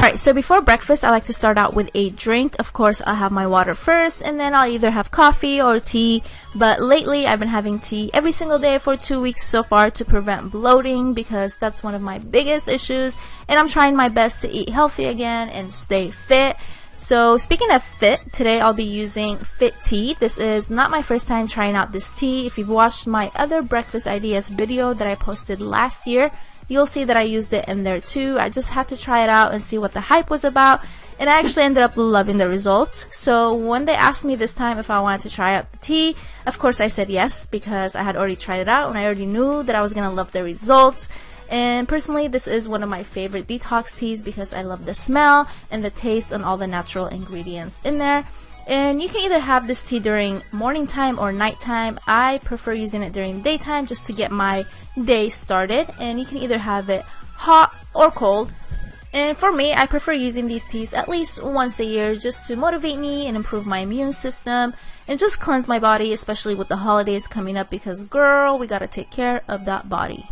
Alright, so before breakfast, I like to start out with a drink. Of course, I'll have my water first, and then I'll either have coffee or tea. But lately, I've been having tea every single day for 2 weeks so far to prevent bloating, because that's one of my biggest issues. And I'm trying my best to eat healthy again and stay fit. So speaking of fit, today I'll be using Fit Tea. This is not my first time trying out this tea. If you've watched my other breakfast ideas video that I posted last year, you'll see that I used it in there too. I just had to try it out and see what the hype was about, and I actually ended up loving the results. So when they asked me this time if I wanted to try out the tea, of course I said yes, because I had already tried it out and I already knew that I was gonna love the results. And personally, this is one of my favorite detox teas because I love the smell and the taste and all the natural ingredients in there. And you can either have this tea during morning time or nighttime. I prefer using it during daytime just to get my day started. And you can either have it hot or cold. And for me, I prefer using these teas at least once a year just to motivate me and improve my immune system and just cleanse my body, especially with the holidays coming up, because girl, we gotta take care of that body.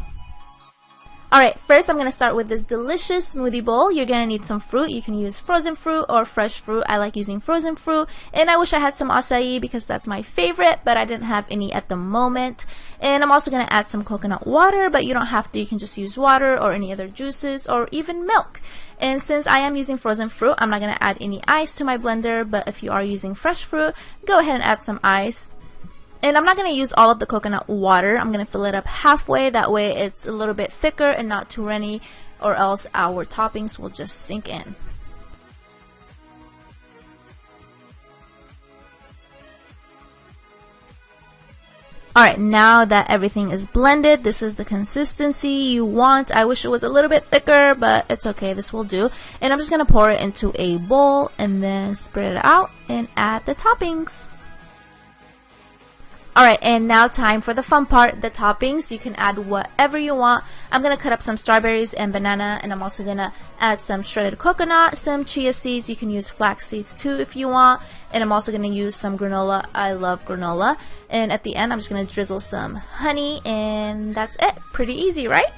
Alright, first I'm going to start with this delicious smoothie bowl. You're going to need some fruit. You can use frozen fruit or fresh fruit. I like using frozen fruit, and I wish I had some acai because that's my favorite, but I didn't have any at the moment. And I'm also going to add some coconut water, but you don't have to. You can just use water or any other juices or even milk. And since I am using frozen fruit, I'm not going to add any ice to my blender, but if you are using fresh fruit, go ahead and add some ice. And I'm not going to use all of the coconut water. I'm going to fill it up halfway. That way it's a little bit thicker and not too runny, or else our toppings will just sink in. Alright, now that everything is blended, this is the consistency you want. I wish it was a little bit thicker, but it's okay. This will do. And I'm just going to pour it into a bowl and then spread it out and add the toppings. Alright, and now time for the fun part, the toppings. You can add whatever you want. I'm going to cut up some strawberries and banana, and I'm also going to add some shredded coconut, some chia seeds. You can use flax seeds too if you want. And I'm also going to use some granola. I love granola. And at the end, I'm just going to drizzle some honey, and that's it. Pretty easy, right?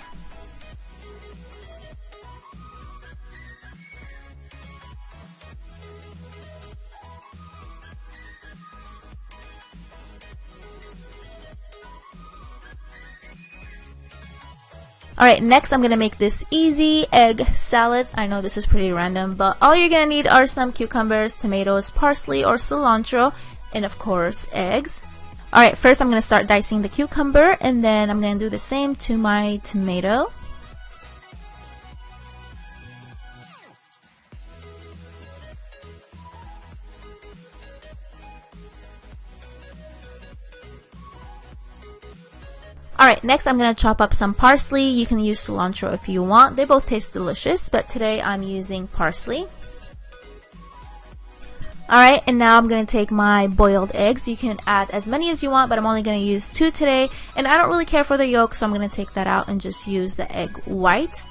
Alright, next I'm going to make this easy egg salad. I know this is pretty random, but all you're going to need are some cucumbers, tomatoes, parsley or cilantro, and of course eggs. Alright, first I'm going to start dicing the cucumber, and then I'm going to do the same to my tomato. Alright, next I'm going to chop up some parsley. You can use cilantro if you want. They both taste delicious, but today I'm using parsley. Alright, and now I'm going to take my boiled eggs. You can add as many as you want, but I'm only going to use 2 today. And I don't really care for the yolk, so I'm going to take that out and just use the egg white.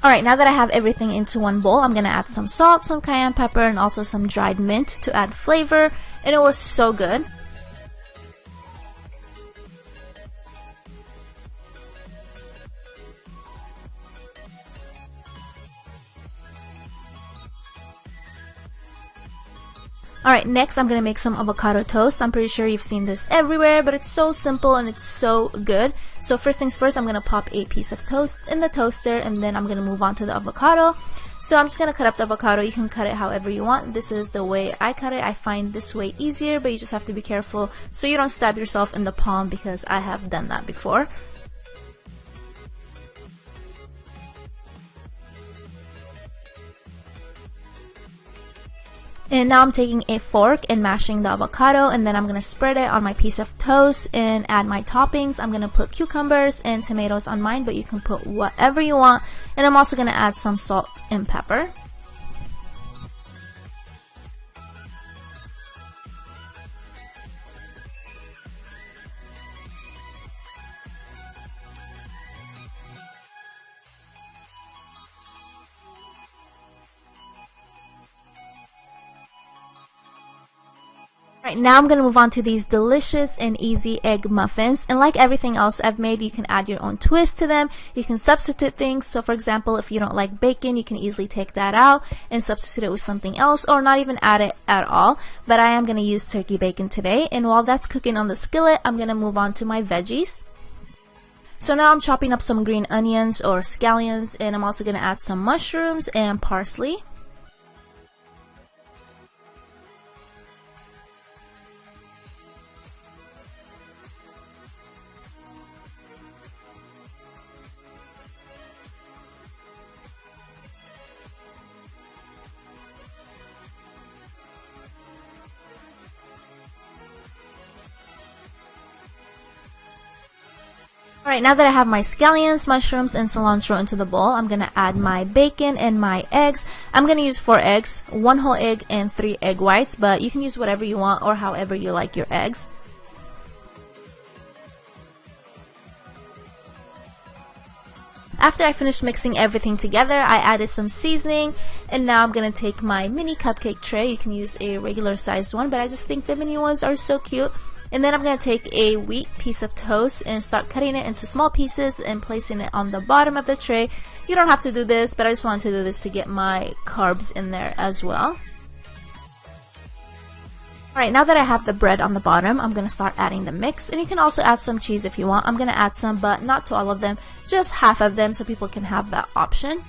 Alright, now that I have everything into one bowl, I'm going to add some salt, some cayenne pepper, and also some dried mint to add flavor. And it was so good. Alright, next I'm going to make some avocado toast. I'm pretty sure you've seen this everywhere, but it's so simple and it's so good. So first things first, I'm going to pop a piece of toast in the toaster, and then I'm going to move on to the avocado. So I'm just going to cut up the avocado. You can cut it however you want. This is the way I cut it. I find this way easier, but you just have to be careful so you don't stab yourself in the palm, because I have done that before. And now I'm taking a fork and mashing the avocado, and then I'm going to spread it on my piece of toast and add my toppings. I'm going to put cucumbers and tomatoes on mine, but you can put whatever you want. And I'm also going to add some salt and pepper. Alright, now I'm going to move on to these delicious and easy egg muffins, and like everything else I've made, you can add your own twist to them. You can substitute things. So for example, if you don't like bacon, you can easily take that out and substitute it with something else, or not even add it at all. But I am going to use turkey bacon today, and while that's cooking on the skillet, I'm going to move on to my veggies. So now I'm chopping up some green onions or scallions, and I'm also going to add some mushrooms and parsley. Alright, now that I have my scallions, mushrooms, and cilantro into the bowl, I'm going to add my bacon and my eggs. I'm going to use 4 eggs, 1 whole egg, and 3 egg whites, but you can use whatever you want or however you like your eggs. After I finished mixing everything together, I added some seasoning, and now I'm going to take my mini cupcake tray. You can use a regular sized one, but I just think the mini ones are so cute. And then I'm going to take a wheat piece of toast and start cutting it into small pieces and placing it on the bottom of the tray. You don't have to do this, but I just wanted to do this to get my carbs in there as well. Alright, now that I have the bread on the bottom, I'm going to start adding the mix. And you can also add some cheese if you want. I'm going to add some, but not to all of them, just half of them so people can have that option.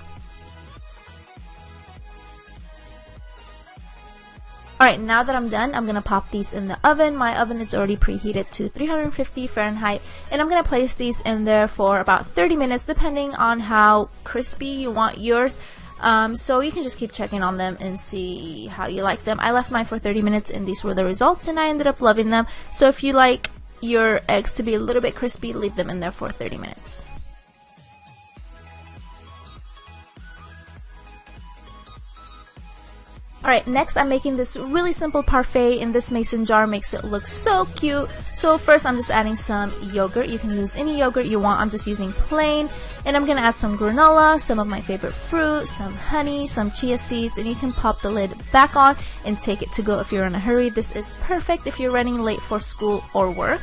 Alright, now that I'm done, I'm going to pop these in the oven. My oven is already preheated to 350 Fahrenheit, and I'm going to place these in there for about 30 minutes depending on how crispy you want yours. So you can just keep checking on them and see how you like them. I left mine for 30 minutes and these were the results, and I ended up loving them. So if you like your eggs to be a little bit crispy, leave them in there for 30 minutes. Alright, next I'm making this really simple parfait, and this mason jar makes it look so cute. So first I'm just adding some yogurt. You can use any yogurt you want. I'm just using plain. And I'm going to add some granola, some of my favorite fruit, some honey, some chia seeds, and you can pop the lid back on and take it to go if you're in a hurry. This is perfect if you're running late for school or work.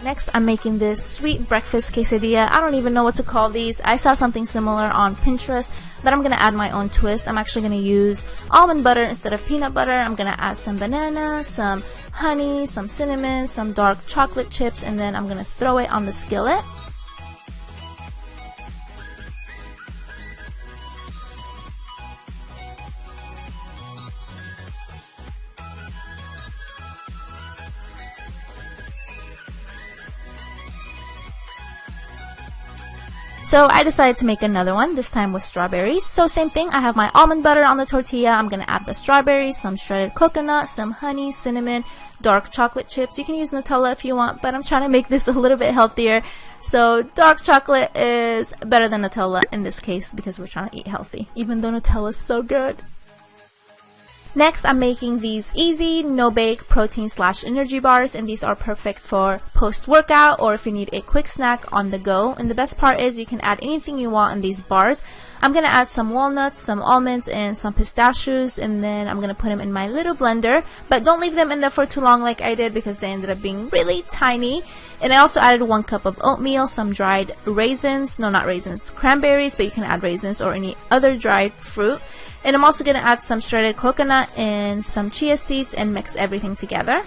Next, I'm making this sweet breakfast quesadilla. I don't even know what to call these. I saw something similar on Pinterest, but I'm going to add my own twist. I'm actually going to use almond butter instead of peanut butter. I'm going to add some banana, some honey, some cinnamon, some dark chocolate chips, and then I'm going to throw it on the skillet. So I decided to make another one, this time with strawberries. So same thing, I have my almond butter on the tortilla. I'm going to add the strawberries, some shredded coconut, some honey, cinnamon, dark chocolate chips. You can use Nutella if you want, but I'm trying to make this a little bit healthier. So dark chocolate is better than Nutella in this case because we're trying to eat healthy, even though Nutella is so good. Next, I'm making these easy, no-bake protein/energy bars, and these are perfect for post-workout or if you need a quick snack on the go. And the best part is you can add anything you want in these bars. I'm going to add some walnuts, some almonds, and some pistachios, and then I'm going to put them in my little blender. But don't leave them in there for too long like I did because they ended up being really tiny. And I also added 1 cup of oatmeal, some dried raisins, no, not raisins, cranberries, but you can add raisins or any other dried fruit. And I'm also going to add some shredded coconut and some chia seeds and mix everything together.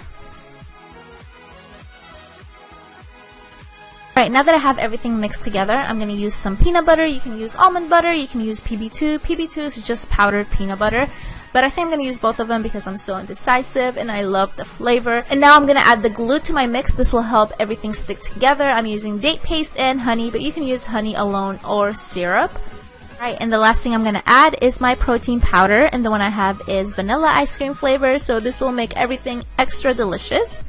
Alright, now that I have everything mixed together, I'm going to use some peanut butter. You can use almond butter, you can use PB2. PB2 is just powdered peanut butter. But I think I'm going to use both of them because I'm so indecisive and I love the flavor. And now I'm going to add the glue to my mix. This will help everything stick together. I'm using date paste and honey, but you can use honey alone or syrup. Alright, and the last thing I'm going to add is my protein powder, and the one I have is vanilla ice cream flavor, so this will make everything extra delicious.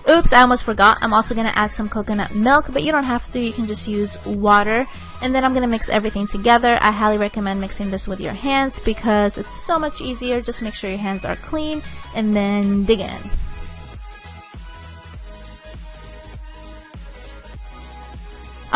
Oops, I almost forgot. I'm also going to add some coconut milk, but you don't have to. You can just use water. And then I'm going to mix everything together. I highly recommend mixing this with your hands because it's so much easier. Just make sure your hands are clean and then dig in.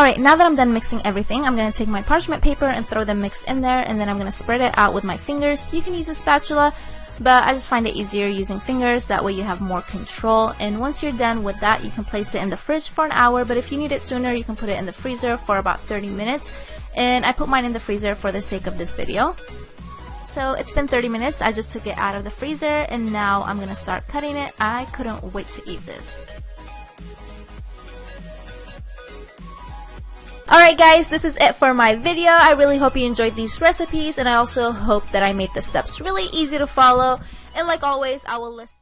Alright, now that I'm done mixing everything, I'm going to take my parchment paper and throw the mix in there, and then I'm going to spread it out with my fingers. You can use a spatula, but I just find it easier using fingers. That way you have more control. And once you're done with that, you can place it in the fridge for an hour, but if you need it sooner, you can put it in the freezer for about 30 minutes. And I put mine in the freezer for the sake of this video. So it's been 30 minutes. I just took it out of the freezer, and now I'm going to start cutting it. I couldn't wait to eat this. Alright guys, this is it for my video. I really hope you enjoyed these recipes, and I also hope that I made the steps really easy to follow. And like always, I will list